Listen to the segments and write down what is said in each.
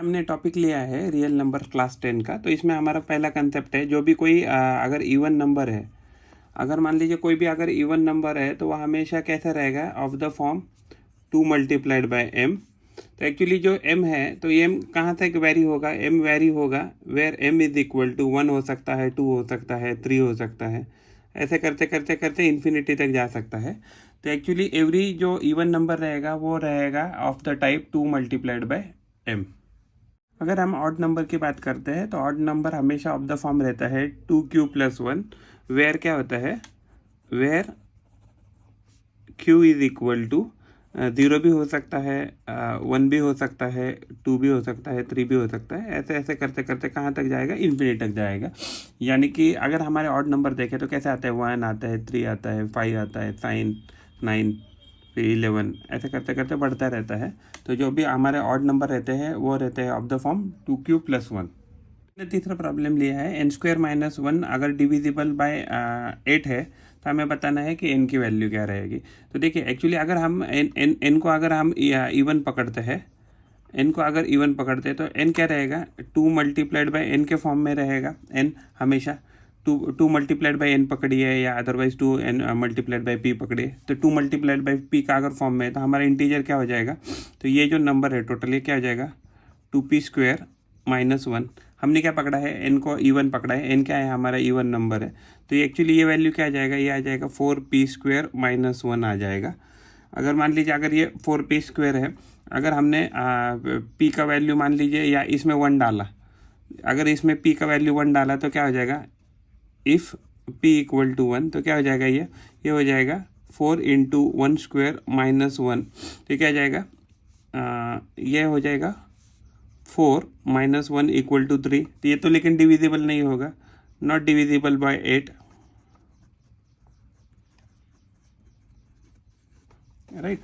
हमने टॉपिक लिया है रियल नंबर क्लास 10 का। तो इसमें हमारा पहला कंसेप्ट है, जो भी कोई अगर इवन नंबर है, अगर मान लीजिए कोई भी अगर इवन नंबर है तो वह हमेशा कैसा रहेगा, of the form 2 multiplied by m। तो एक्चुअली जो m है तो m कहाँ तक वेरी होगा, m वेरी होगा where m is equal to 1 हो सकता है, 2 हो सकता है, 3 हो सकता है, ऐसे करते करते करते इन्फिनिटी तक जा सकता है। तो एक्चुअली एवरी जो इवन नंबर रहेगा वो रहेगा of the type 2 multiplied by m। अगर हम ऑड नंबर की बात करते हैं तो ऑड नंबर हमेशा ऑफ द फॉर्म रहता है 2q + 1, वेयर क्या होता है, where q is equal to 0 भी हो सकता है, 1 भी हो सकता है, 2 भी हो सकता है, 3 भी हो सकता है, ऐसे ऐसे करते करते कहाँ तक जाएगा, इन्फिनिटी तक जाएगा। यानी कि अगर हमारे ऑड नंबर देखें तो कैसे आते हैं, 1 आता है, 3 आता है, 5 आता है, 9 फिर 11, ऐसे करते करते बढ़ता रहता है। तो जो भी हमारे ऑड नंबर रहते हैं वो रहते हैं ऑफ द फॉर्म 2q + 1। तीसरा प्रॉब्लम लिया है n² - 1 अगर डिविजिबल बाय 8 है तो हमें बताना है कि n की वैल्यू क्या रहेगी। तो देखिए एक्चुअली अगर हम n को अगर हम इवन पकड़ते हैं, n को अगर इवन पकड़ते हैं तो n क्या रहेगा, 2 मल्टीप्लाइड बाय n के फॉर्म में रहेगा। n हमेशा 2 मल्टीप्लाइड बाय n पकड़िए या otherwise 2 n multiplied by p पकड़िए। तो 2 मल्टीप्लाइड बाय p का अगर फॉर्म में है तो हमारा इंटीजर क्या हो जाएगा, तो ये जो नंबर है टोटल ये क्या हो जाएगा, 2p² - 1। हमने क्या पकड़ा है, n को इवन पकड़ा है, n क्या है हमारा इवन नंबर है। तो ये एक्चुअली ये वैल्यू क्या आ जाएगा, ये आ जाएगा 4p² - 1 आ जाएगा। अगर मान लीजिए अगर ये 4p² है, अगर हमने p का वैल्यू मान लीजिए या इसमें 1 डाला, अगर इसमें p का वैल्यू 1 डाला तो क्या हो जाएगा, इफ़ p = 1 तो क्या हो जाएगा, ये हो जाएगा 4 × 1² - 1। तो क्या हो जाएगा, ये हो जाएगा 4 - 1 = 3। तो ये तो लेकिन डिविजिबल नहीं होगा, नॉट डिविजिबल बाय 8, राइट।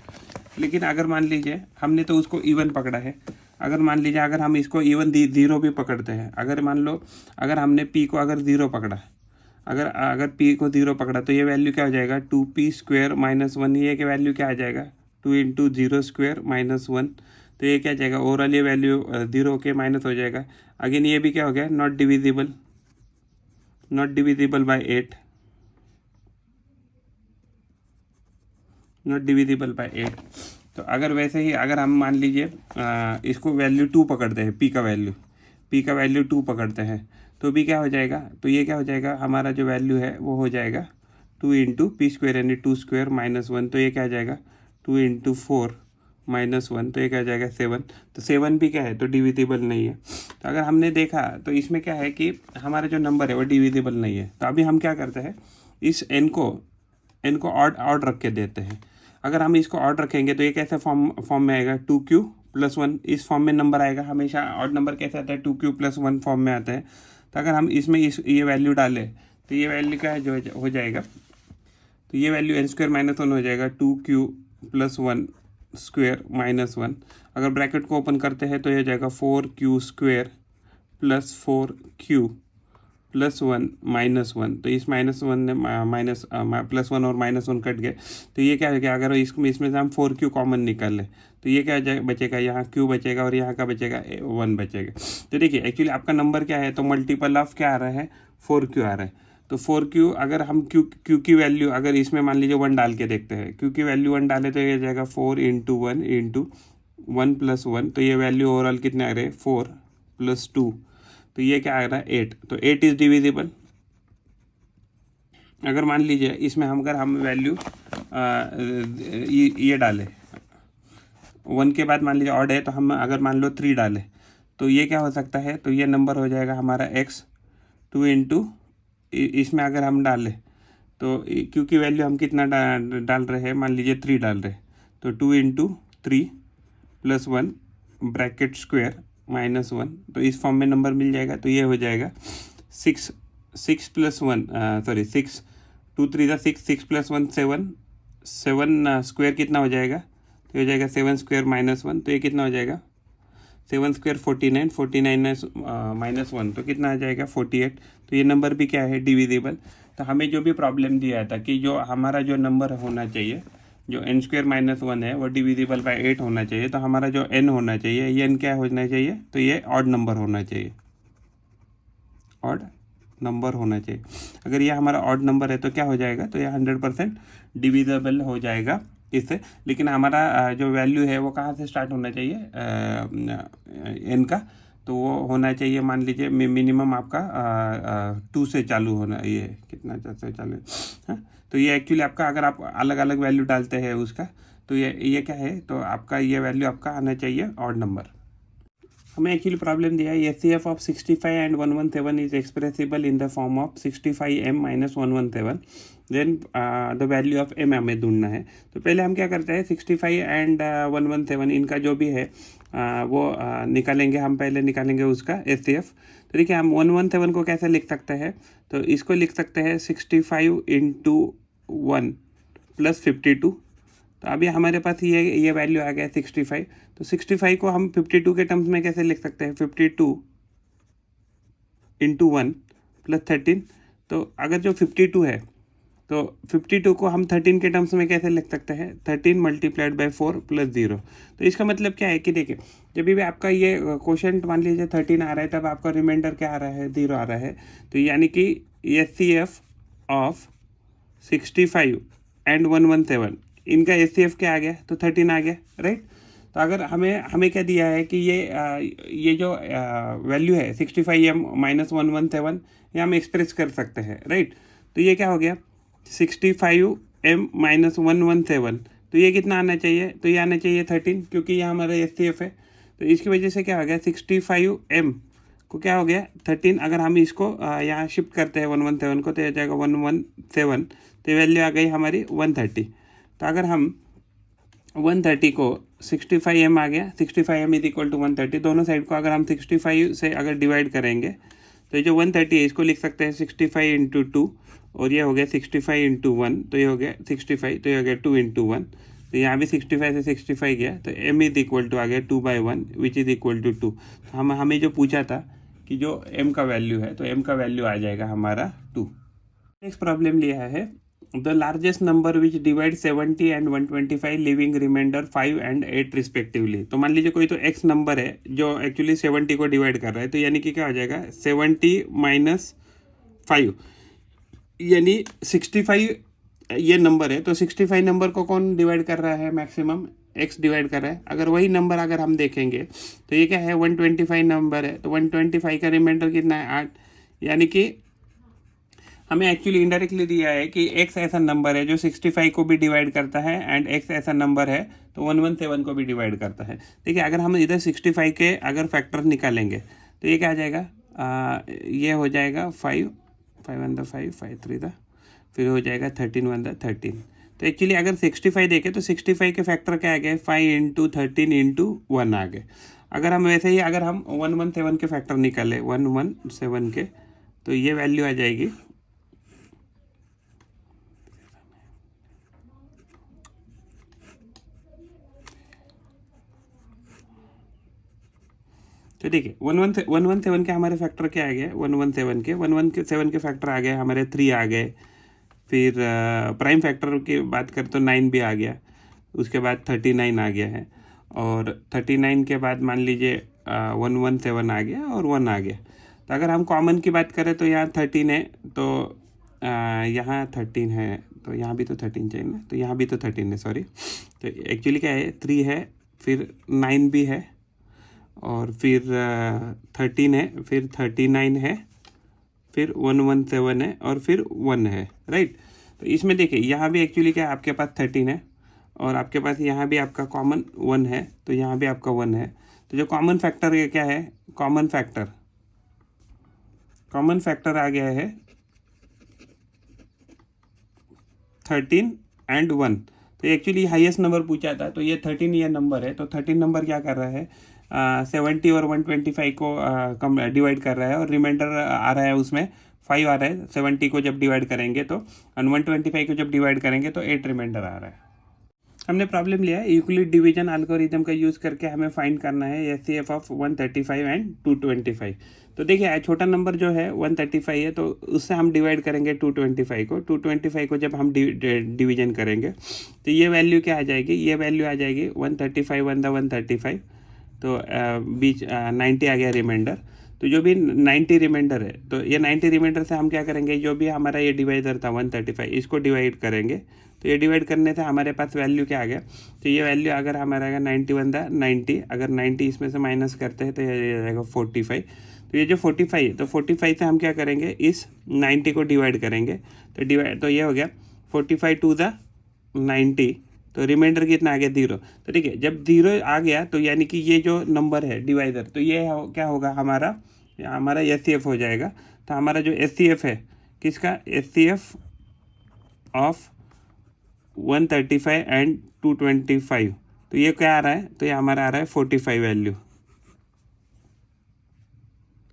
लेकिन अगर मान लीजिए हमने तो उसको इवन पकड़ा है, अगर मान लीजिए अगर हम इसको इवन 0 भी पकड़ते हैं, अगर मान लो अगर हमने p को अगर 0 पकड़ा, अगर p को 0 पकड़ा तो ये वैल्यू क्या हो जाएगा, 2p² - 1। ये की वैल्यू क्या आ जाएगा, 2 × 0² - 1। तो ये क्या जाएगा, ओवरऑल ये वैल्यू 0 के माइनस हो जाएगा। अगेन ये भी क्या हो गया, not divisible by 8, not divisible by 8। तो अगर वैसे ही अगर हम मान लीजिए इसको वैल्यू 2 पकड़ते हैं, p का वैल्यू 2 पकड़ते हैं तो भी क्या हो जाएगा, तो ये क्या हो जाएगा, हमारा जो वैल्यू है वो हो जाएगा 2 × p² यानी 2² - 1। तो ये क्या आ जाएगा, 2 × 4 - 1। तो ये क्या आ जाएगा 7। तो 7 भी क्या है, तो डिविजिबल नहीं है। तो अगर हमने देखा तो इसमें क्या है कि हमारा जो नंबर है वो डिविजिबल नहीं है। तो अभी हम क्या करते हैं, इस n को ऑड रख के देते हैं। अगर हम इसको ऑड रखेंगे तो ये कैसे फॉर्म में आएगा, 2q + 1 इस फॉर्म में नंबर आएगा। हमेशा ऑड नंबर कैसे आता है, 2q + 1 फॉर्म में आता है। तो अगर हम इसमें ये वैल्यू डालें तो ये वैल्यू क्या है, जो हो जाएगा, तो ये वैल्यू n² - 1 हो जाएगा, 2q + 1² - 1। अगर ब्रैकेट को ओपन करते हैं तो ये हो जाएगा 4q² + 4q + 1 - 1। तो इस -1 ने +1 और -1 कट गए। तो ये क्या हो गया, अगर इसमें से हम 4q कॉमन निकाल लें तो ये क्या बचेगा, यहाँ q बचेगा और यहाँ का बचेगा 1 बचेगा। तो देखिए एक्चुअली आपका नंबर क्या है, तो मल्टीपल ऑफ क्या आ रहा है, 4q आ रहा है। तो 4q अगर हम q की वैल्यू अगर इसमें मान लीजिए 1 डाल के देखते हैं, q की वैल्यू 1 डाले तो ये जाएगा 4 × 1 × 1 + 1। तो ये वैल्यू ओवरऑल कितने आ रहे हैं, 4 + 2। तो ये क्या आ रहा है, 8। तो 8 इज डिविजिबल। अगर मान लीजिए इसमें अगर हम वैल्यू ये डालें, 1 के बाद मान लीजिए ऑड है तो हम अगर मान लो 3 डालें तो ये क्या हो सकता है, तो ये नंबर हो जाएगा हमारा x। 2 × इसमें अगर हम डालें तो क्योंकि वैल्यू हम कितना डाल रहे हैं, मान लीजिए 3 डाल रहे हैं, तो 2 × 3 + 1 ब्रैकेट स्क्वायर -1। तो इस फॉर्म में नंबर मिल जाएगा। तो ये हो जाएगा 6 + 1 सॉरी 6 2 3 6 6 + 1 7 7 स्क्वायर कितना हो जाएगा, तो हो जाएगा 7² - 1। तो ये कितना हो जाएगा, 7 स्क्वायर 49 49 -1 तो कितना आ जाएगा 48। तो ये नंबर भी क्या है, डिविजिबल। तो हमें जो भी प्रॉब्लम दिया था कि जो हमारा जो नंबर होना चाहिए जो n स्क्वायर माइनस 1 है वो डिविजिबल बाय 8 होना चाहिए। तो हमारा जो n होना चाहिए, ये n क्या होना चाहिए, तो ये ऑड नंबर होना चाहिए, ऑड नंबर होना चाहिए। अगर ये हमारा ऑड नंबर है तो क्या हो जाएगा, तो ये 100% डिविजिबल हो जाएगा इससे। लेकिन हमारा जो वैल्यू है वो कहाँ से स्टार्ट होना चाहिए, n का, तो वो होना चाहिए, मान लीजिए मिनिमम आपका 2 से चालू होना, ये कितना से चालू है। तो ये एक्चुअली आपका, अगर आप अलग अलग वैल्यू डालते हैं उसका, तो ये क्या है, तो आपका ये वैल्यू आपका आना चाहिए ऑड नंबर। हमें एक्चुअली प्रॉब्लम दिया है, HCF of 65 and 117 is expressible in the form of 65m minus 117, then the value of m हमें ढूंढना है। तो पहले हम क्या करते हैं, 65 एंड 117 इनका जो भी है वो निकालेंगे, हम पहले निकालेंगे उसका HCF। तो देखिए हम 117 को कैसे लिख सकते हैं, तो इसको लिख सकते हैं 65 इंटू 1 प्लस 52। तो अभी हमारे पास ये वैल्यू आ गया 65। तो 65 को हम 52 के टर्म्स में कैसे लिख सकते हैं, 52 इंटू 1 प्लस 13। तो अगर जो 52 है, तो 52 को हम 13 के टर्म्स में कैसे लिख सकते हैं, 13 मल्टीप्लाइड बाय 4 प्लस 0। तो इसका मतलब क्या है कि देखिए, जब भी आपका ये क्वोशंट मान लीजिए 13 आ रहा है, तब आपका रिमाइंडर क्या आ रहा है, 0 आ रहा है। तो यानी कि HCF ऑफ 65 एंड 117 इनका HCF क्या आ गया, तो 13 आ गया, राइट। तो अगर हमें क्या दिया है कि ये जो वैल्यू है 65m माइनस 117, ये हम एक्सप्रेस कर सकते हैं, राइट। तो ये क्या हो गया, 65m माइनस 117, तो ये कितना आना चाहिए, तो ये आना चाहिए 13, क्योंकि ये हमारा HCF है। तो इसकी वजह से क्या हो गया, 65m को क्या हो गया 13। अगर हम इसको यहाँ शिफ्ट करते हैं 117 को, तो ये जाएगा 117, तो वैल्यू आ गई हमारी 130। तो अगर हम 130 को 65m आ गया, 65m इज इक्वल टू 130, दोनों साइड को अगर हम 65 से अगर डिवाइड करेंगे, तो ये जो 130 है इसको लिख सकते हैं 65 इंटू 2, और ये हो गया 65 इंटू 1, तो ये हो गया 65, तो ये हो गया 2 इंटू 1। तो यहाँ भी 65 से 65 गया, तो m इज इक्वल टू आ गया 2/1 विच इज इक्वल टू 2। तो हमें जो पूछा था कि जो m का वैल्यू है, तो m का वैल्यू आ जाएगा हमारा 2। नेक्स्ट प्रॉब्लम लिया है, the largest number which divide 70 and 125 leaving remainder 5 and 8 respectively. तो मान लीजिए कोई तो x नंबर है जो एक्चुअली 70 को डिवाइड कर रहा है, तो यानी कि क्या हो जाएगा 70 माइनस 5, यानी 65 ये नंबर है। तो 65 नंबर को कौन डिवाइड कर रहा है, मैक्सिमम x डिवाइड कर रहा है। अगर वही नंबर अगर हम देखेंगे, तो ये क्या है 125 नंबर है, तो 125 का रिमाइंडर कितना है 8, यानी कि हमें एक्चुअली इनडायरेक्टली दिया है कि x ऐसा नंबर है जो 65 को भी डिवाइड करता है, एंड x ऐसा नंबर है तो 117 को भी डिवाइड करता है। देखिए अगर हम इधर 65 के अगर फैक्टर निकालेंगे, तो ये क्या आ जाएगा, ये हो जाएगा 5 1 5 5 3 फिर हो जाएगा 13 1 13। तो एक्चुअली अगर 65 देखें, तो 65 के फैक्टर क्या आ गए, 5 इंटू 13 इंटू 1 आ गए। अगर हम वैसे ही अगर हम 117 के फैक्टर निकालें 117 के, तो ये वैल्यू आ जाएगी, तो देखिए 117 के हमारे फैक्टर क्या आ गए, 117 के फैक्टर आ गए हमारे 3 आ गए। फिर प्राइम फैक्टर की बात करें तो 9 भी आ गया, उसके बाद 39 आ गया है, और 39 के बाद मान लीजिए 117 आ गया और 1 आ गया। तो अगर हम कॉमन की बात करें तो यहाँ 13 है, तो यहाँ 13 है, तो यहाँ भी तो 13 चाहिए ना, तो यहाँ भी तो 13 है, सॉरी। तो एक्चुअली क्या है 3 है, फिर 9 भी है, और फिर 13 है, फिर 39 है, फिर 117 है, और फिर 1 है, राइट। तो इसमें देखिए यहाँ भी एक्चुअली क्या है, आपके पास 13 है, और आपके पास यहाँ भी आपका कॉमन 1 है, तो यहाँ भी आपका 1 है। तो जो कॉमन फैक्टर ये क्या है, कॉमन फैक्टर आ गया है 13 एंड 1। तो एक्चुअली हाईएस्ट नंबर पूछा था, तो ये 13 ये नंबर है। तो 13 नंबर क्या कर रहा है, 70 और 125 को कम डिवाइड कर रहा है, और रिमाइंडर आ रहा है उसमें 5 आ रहा है। 70 को जब डिवाइड करेंगे तो, और 125 को जब डिवाइड करेंगे तो 8 रिमाइंडर आ रहा है। हमने प्रॉब्लम लिया है यूक्लिड डिवीजन एल्गोरिथम का यूज़ करके हमें फाइंड करना है एचसीएफ ऑफ 135 एंड 225। तो देखिए छोटा नंबर जो है 135 है, तो उससे हम डिवाइड करेंगे 225 को। 225 को जब हम डिवीजन करेंगे तो ये वैल्यू क्या आ जाएगी, ये वैल्यू आ जाएगी 135 वन द 135, तो बीच 90 आ गया रिमाइंडर। तो जो भी 90 रिमाइंडर है, तो ये 90 रिमाइंडर से हम क्या करेंगे, जो भी हमारा ये डिवाइडर था 135, इसको डिवाइड करेंगे। तो ये डिवाइड करने से हमारे पास वैल्यू क्या आ गया, तो ये वैल्यू अगर हमारा आएगा 90 अगर 90 इसमें से माइनस करते हैं तो ये जाएगा 45। तो ये जो 45 है, तो 45 से हम क्या करेंगे, इस 90 को डिवाइड करेंगे। तो ये हो गया 45 टू द 90, तो रिमाइंडर कितना आ गया 0। तो ठीक है, जब 0 आ गया तो यानी कि ये जो नंबर है डिवाइडर, तो ये क्या होगा, हमारा एचसीएफ हो जाएगा। तो हमारा जो एचसीएफ है किसका, एचसीएफ ऑफ 135 एंड 225, तो ये क्या आ रहा है, तो ये हमारा आ रहा है 45 वैल्यू।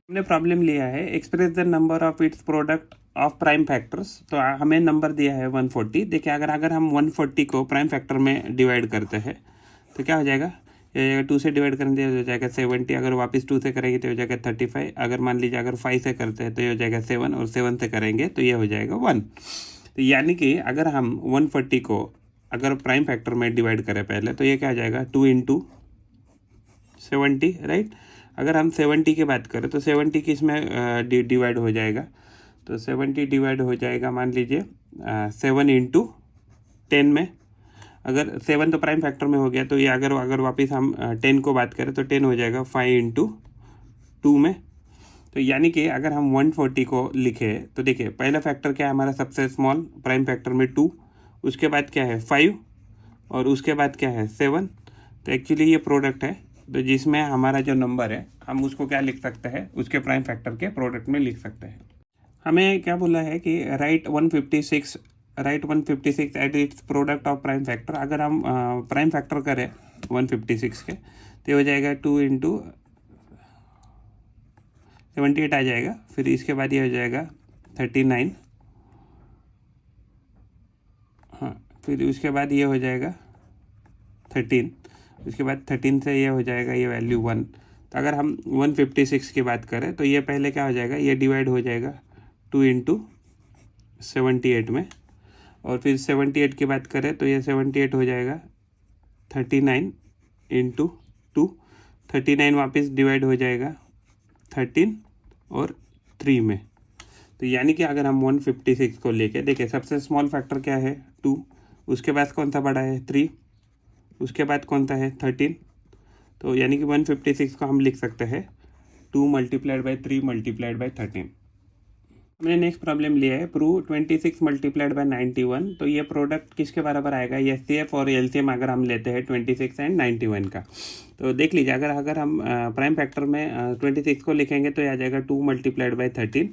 हमने प्रॉब्लम लिया है express the number of its product of prime factors. तो हमें नंबर दिया है 140। देखिए अगर हम 140 को प्राइम फैक्टर में डिवाइड करते हैं तो क्या हो जाएगा, ये 2 से डिवाइड करेंगे तो हो जाएगा 70, अगर वापस 2 से करेंगे तो हो जाएगा 35, अगर मान लीजिए अगर 5 से करते हैं तो ये हो जाएगा 7, और 7 से करेंगे तो ये हो जाएगा 1। तो यानी कि अगर हम 140 को अगर प्राइम फैक्टर में डिवाइड करें पहले, तो ये क्या आ जाएगा 2 इंटू 70, राइट। अगर हम 70 की बात करें तो 70 किस में डिवाइड हो जाएगा, तो 70 डिवाइड हो जाएगा मान लीजिए 7 इंटू 10 में। अगर 7 तो प्राइम फैक्टर में हो गया, तो ये अगर वापस हम 10 को बात करें तो 10 हो जाएगा 5 इंटू 2 में। तो यानी कि अगर हम 140 को लिखे तो देखिए पहला फैक्टर क्या है हमारा, सबसे स्मॉल प्राइम फैक्टर में 2, उसके बाद क्या है 5, और उसके बाद क्या है 7। तो एक्चुअली ये प्रोडक्ट है, तो जिसमें हमारा जो नंबर है हम उसको क्या लिख सकते हैं, उसके प्राइम फैक्टर के प्रोडक्ट में लिख सकते हैं। हमें क्या बोला है कि right 156 at its product of prime factor. अगर हम प्राइम फैक्टर करें 156 के तो हो जाएगा 2 इंटू 78 आ जाएगा, फिर इसके बाद ये हो जाएगा 39, हाँ, फिर उसके बाद ये हो जाएगा 13, उसके बाद 13 से ये हो जाएगा ये वैल्यू 1। तो अगर हम 156 की बात करें तो ये पहले क्या हो जाएगा, ये डिवाइड हो जाएगा 2 इंटू 78 में, और फिर 78 की बात करें तो ये 78 हो जाएगा 39 इंटू 2, 39 वापस डिवाइड हो जाएगा 13 और 3 में। तो यानी कि अगर हम 156 को लेके देखिए, सबसे स्मॉल फैक्टर क्या है 2, उसके बाद कौन सा बड़ा है 3, उसके बाद कौन सा है 13। तो यानी कि 156 को हम लिख सकते हैं 2 मल्टीप्लाइड बाई 3 मल्टीप्लाइड बाई 13। हमने नेक्स्ट प्रॉब्लम लिया है प्रूव 26 मल्टीप्लाइड बाई 91। तो ये प्रोडक्ट किसके बराबर आएगा, एचसीएफ और एलसीएम अगर हम लेते हैं 26 एंड 91 का। तो देख लीजिए अगर हम प्राइम फैक्टर में 26 को लिखेंगे तो ये आ जाएगा 2 मल्टीप्लाइड बाई 13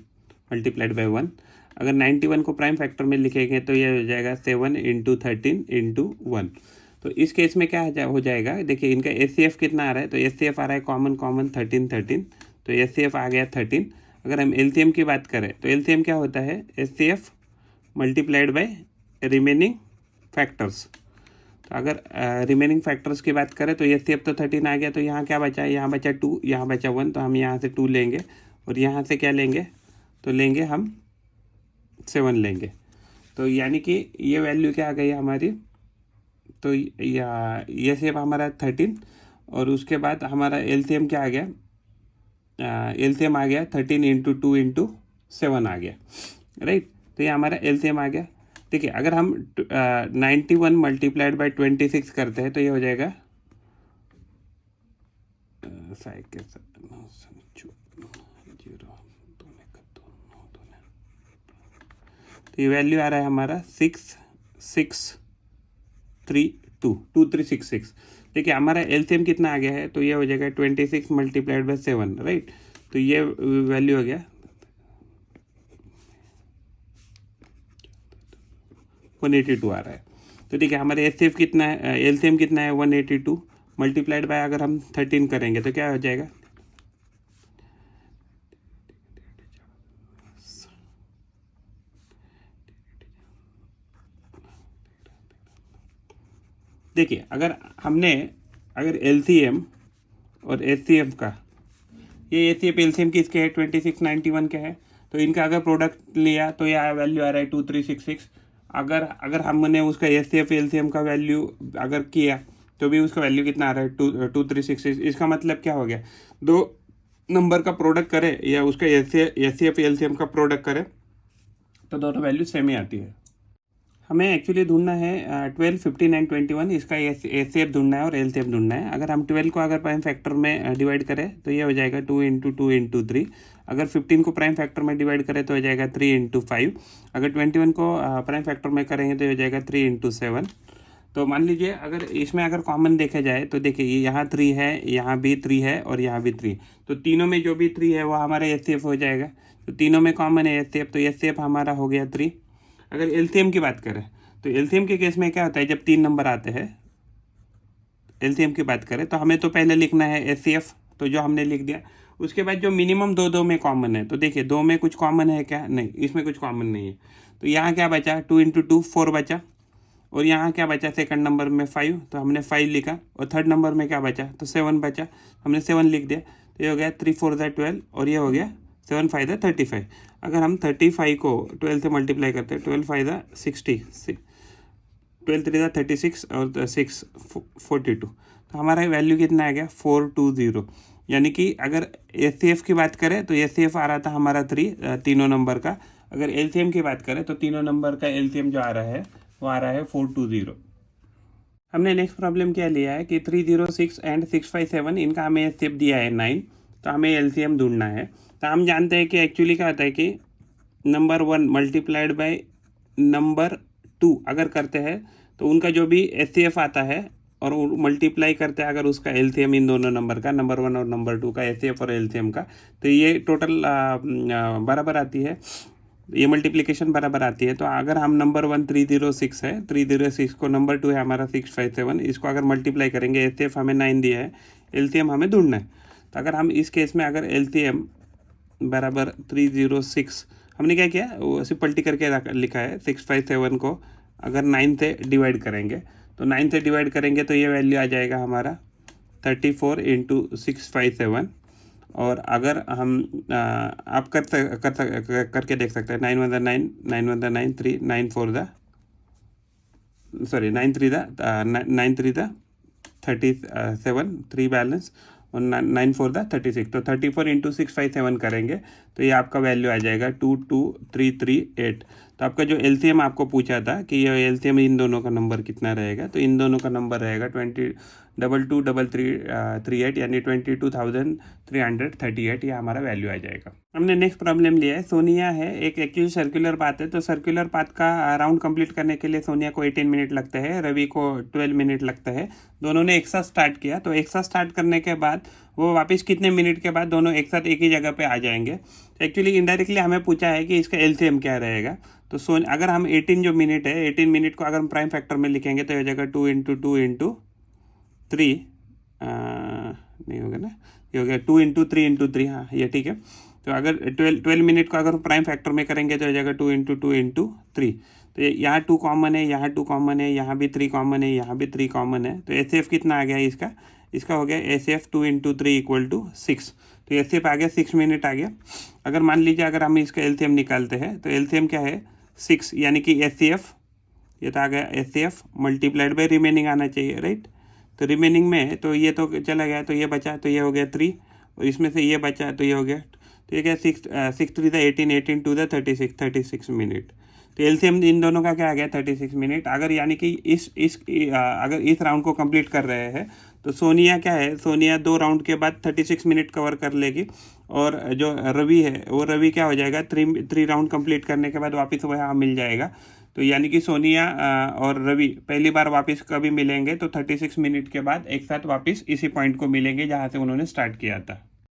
मल्टीप्लाइड बाई 1। अगर 91 को प्राइम फैक्टर में लिखेंगे तो ये हो जाएगा 7 इंटू 13 इंटू 1। तो इस केस में क्या हो जाएगा, देखिए इनका एचसीएफ कितना आ रहा है, तो एचसीएफ आ रहा है कॉमन 13, तो एचसीएफ आ गया 13। अगर हम एलसीएम की बात करें तो एलसीएम क्या होता है, HCF multiplied by remaining factors. तो अगर रिमेनिंग फैक्टर्स की बात करें तो एचसीएफ तो 13 आ गया, तो यहाँ क्या बचा है, यहाँ बचा 2, यहाँ बचा 1, तो हम यहाँ से 2 लेंगे, और यहाँ से क्या लेंगे, तो लेंगे हम 7 लेंगे। तो यानी कि ये वैल्यू क्या आ गई हमारी, तो ये सेप हमारा 13, और उसके बाद हमारा एलसीएम क्या आ गया, एलसीएम आ गया 13 इंटू 2 इंटू 7 आ गया, राइट। तो ये हमारा एलसीएम आ गया। देखिए अगर हम 91 मल्टीप्लाइड बाई 26 करते हैं तो ये हो जाएगा तो ये वैल्यू आ रहा है हमारा 2366। देखिए हमारा एलसीएम कितना आ गया है, तो ये हो जाएगा 26 मल्टीप्लाइड बाई 7, राइट। तो ये वैल्यू हो गया 182 आ रहा है। तो ठीक है, हमारे एचसीएफ कितना है, एलसीएम कितना है 182 मल्टीप्लाइड बाय अगर हम 13 करेंगे तो क्या हो जाएगा, देखिए अगर LCM और HCF का, ये HCF LCM किसके है, 2691 के है, तो इनका अगर प्रोडक्ट लिया तो यह वैल्यू आ रहा है 2366। अगर हमने उसका HCF LCM का वैल्यू अगर किया तो भी उसका वैल्यू कितना आ रहा है, 2366। इसका मतलब क्या हो गया, दो नंबर का प्रोडक्ट करे या उसका HCF LCM का प्रोडक्ट करे तो दोनों वैल्यू सेम ही आती है। हमें एक्चुअली ढूंढना है 12, 15 एंड 21, इसका HCF ढूंढना है और LCM ढूंढना है। अगर हम 12 को अगर प्राइम फैक्टर में डिवाइड करें तो ये हो जाएगा 2 × 2 × 3। अगर 15 को प्राइम फैक्टर में डिवाइड करें तो हो जाएगा 3 × 5। अगर 21 को प्राइम फैक्टर में करेंगे तो हो जाएगा 3 × 7। तो मान लीजिए अगर इसमें अगर कॉमन देखा जाए तो देखिए ये यहाँ 3 है, यहाँ भी 3 है और यहाँ भी 3, तो तीनों में जो भी 3 है वो हमारा HCF हो जाएगा। तो तीनों में कॉमन है HCF, तो HCF हमारा हो गया 3। अगर LCM की बात करें तो LCM के केस में क्या होता है, जब 3 नंबर आते हैं, LCM की बात करें तो हमें तो पहले लिखना है HCF, तो जो हमने लिख दिया। उसके बाद जो मिनिमम दो में कॉमन है, तो देखिए 2 में कुछ कॉमन है क्या, नहीं, इसमें कुछ कॉमन नहीं है। तो यहाँ क्या बचा, 2 × 2 4 बचा, और यहाँ क्या बचा सेकंड नंबर में 5, तो हमने 5 लिखा, और थर्ड नंबर में क्या बचा, तो 7 बचा, हमने 7 लिख दिया। तो ये हो गया 3 × 4 = 12, और ये हो गया 7 × 5 = 35। अगर हम 35 को 12 से मल्टीप्लाई करते हैं, 12 × 5 = 60, 12 × 3 = 36 और 6 42, तो हमारा वैल्यू कितना आ गया, 420। यानी कि अगर HCF की बात करें तो HCF आ रहा था हमारा 3 तीनों नंबर का। अगर LCM की बात करें तो तीनों नंबर का LCM जो आ रहा है वो आ रहा है 420। हमने नेक्स्ट प्रॉब्लम क्या लिया है कि 306 एंड 657, इनका हमें HCF दिया है 9, तो हमें LCM ढूंढना है। तो हम जानते हैं कि एक्चुअली क्या होता है कि नंबर 1 मल्टीप्लाइड बाय नंबर 2 अगर करते हैं तो उनका जो भी HCF आता है और मल्टीप्लाई करते हैं अगर उसका LCM इन दोनों नंबर का, नंबर 1 और नंबर 2 का HCF और LCM का, तो ये टोटल बराबर आती है, ये मल्टीप्लिकेशन बराबर आती है। तो अगर हम नंबर 1 306 है, 306 को नंबर 2 है हमारा 657, इसको अगर मल्टीप्लाई करेंगे, HCF हमें 9 दिया है, LCM हमें ढूंढना है। तो अगर हम इस केस में अगर LCM बराबर 306, हमने क्या किया, वो सिर्फ पलटी करके लिखा है, 657 को अगर 9 से डिवाइड करेंगे, तो 9 से डिवाइड करेंगे तो ये वैल्यू आ जाएगा हमारा 34 × 657। और अगर हम आप करके देख सकते हैं, 9 × 9 9 × 9 3 9 4 9 3 37 3 बैलेंस और 9 4 36, तो 34 × 657 करेंगे तो ये आपका वैल्यू आ जाएगा 22338। तो आपका जो LCM आपको पूछा था कि ये LCM इन दोनों का नंबर कितना रहेगा, तो इन दोनों का नंबर रहेगा 222338, यानी 22,338, ये हमारा वैल्यू आ जाएगा। हमने नेक्स्ट प्रॉब्लम लिया है, सोनिया है, एक एक्चुअली सर्कुलर पाथ है, तो सर्कुलर पाथ का राउंड कंप्लीट करने के लिए सोनिया को 18 मिनट लगता है, रवि को 12 मिनट लगता है। दोनों ने एक साथ स्टार्ट किया, तो एक साथ स्टार्ट करने के बाद वो वापस कितने मिनट के बाद दोनों एक साथ एक ही जगह पे आ जाएंगे। तो एक्चुअली इनडायरेक्टली हमें पूछा है कि इसका LCM क्या रहेगा। तो अगर हम 18 जो मिनट है, 18 मिनट को अगर हम प्राइम फैक्टर में लिखेंगे तो हो जाएगा 2 × 2 × 3, नहीं होगा ना, ये हो गया 2 × 3 × 3, हाँ ये ठीक है। तो अगर 12 मिनट को अगर प्राइम फैक्टर में करेंगे तो हो जाएगा 2 × 2 × 3। तो यहाँ 2 कॉमन है, यहाँ 2 कॉमन है, यहाँ भी 3 कॉमन है, यहाँ भी 3 कॉमन है। तो HCF कितना आ गया इसका हो गया HCF 2 × 3 = 6। तो HCF आ गया 6 मिनट आ गया। अगर मान लीजिए अगर हम इसका LCM निकालते हैं तो LCM क्या है 6, यानी कि HCF, ये तो आ गया HCF मल्टीप्लाइड बाय रिमेनिंग आना चाहिए, राइट। तो रिमेनिंग में तो ये तो चला गया, तो ये बचा, तो ये हो गया 3, और इसमें से ये बचा तो ये हो गया, तो ये क्या 6 3 18 18 2 36 मिनट। तो LCM इन दोनों का क्या आ गया 36 मिनट। अगर यानी कि अगर इस राउंड को कंप्लीट कर रहे हैं तो सोनिया क्या है, सोनिया 2 राउंड के बाद 36 मिनट कवर कर लेगी, और जो रवि है वो रवि क्या हो जाएगा 3 राउंड कंप्लीट करने के बाद वापस वहाँ मिल जाएगा। तो यानी कि सोनिया और रवि पहली बार वापस कभी मिलेंगे तो 36 मिनट के बाद एक साथ वापस इसी पॉइंट को मिलेंगे जहाँ से उन्होंने स्टार्ट किया था।